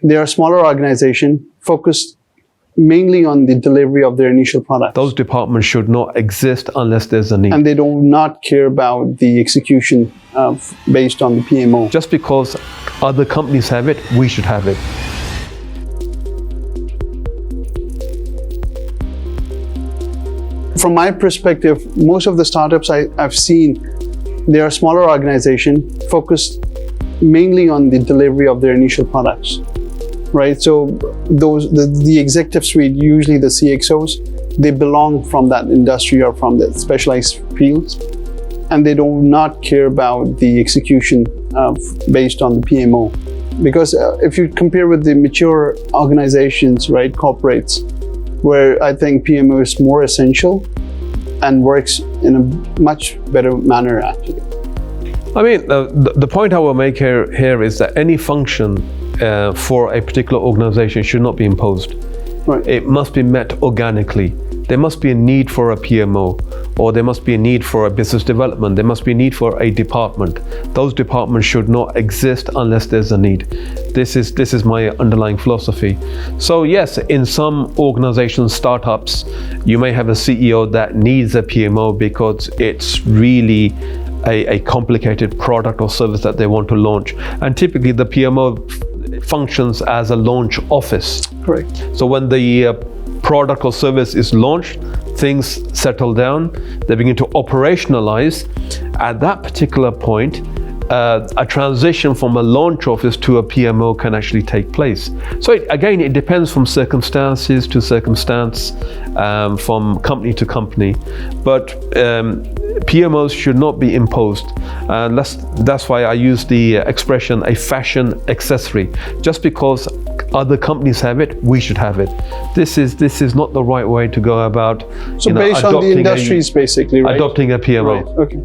They are a smaller organization focused mainly on the delivery of their initial products. Those departments should not exist unless there's a need. And they do not care about the execution based on the PMO. Just because other companies have it, we should have it. From my perspective, most of the startups I've seen, they are a smaller organization focused mainly on the delivery of their initial products, right? So the executive suite, usually the CXOs, they belong from that industry or from the specialized fields, and they do not care about the execution based on the PMO. Because if you compare with the mature organizations, right, corporates, where I think PMO is more essential and works in a much better manner, actually. I mean, the point I will make here is that any function for a particular organization should not be imposed. Right. It must be met organically. There must be a need for a PMO, or there must be a need for a business development. There must be a need for a department. Those departments should not exist unless there's a need. This is my underlying philosophy. So yes, in some organizations, startups, you may have a CEO that needs a PMO because it's really a complicated product or service that they want to launch. And typically the PMO functions as a launch office. Correct. So when the product or service is launched, things settle down, they begin to operationalize. At that particular point, a transition from a launch office to a PMO can actually take place. So again, it depends from circumstances to circumstance, from company to company, but PMOs should not be imposed. That's why I use the expression a fashion accessory. Just because other companies have it, we should have it. This is not the right way to go about. So based on the industries, basically, right? Adopting a PMO. Right. Okay.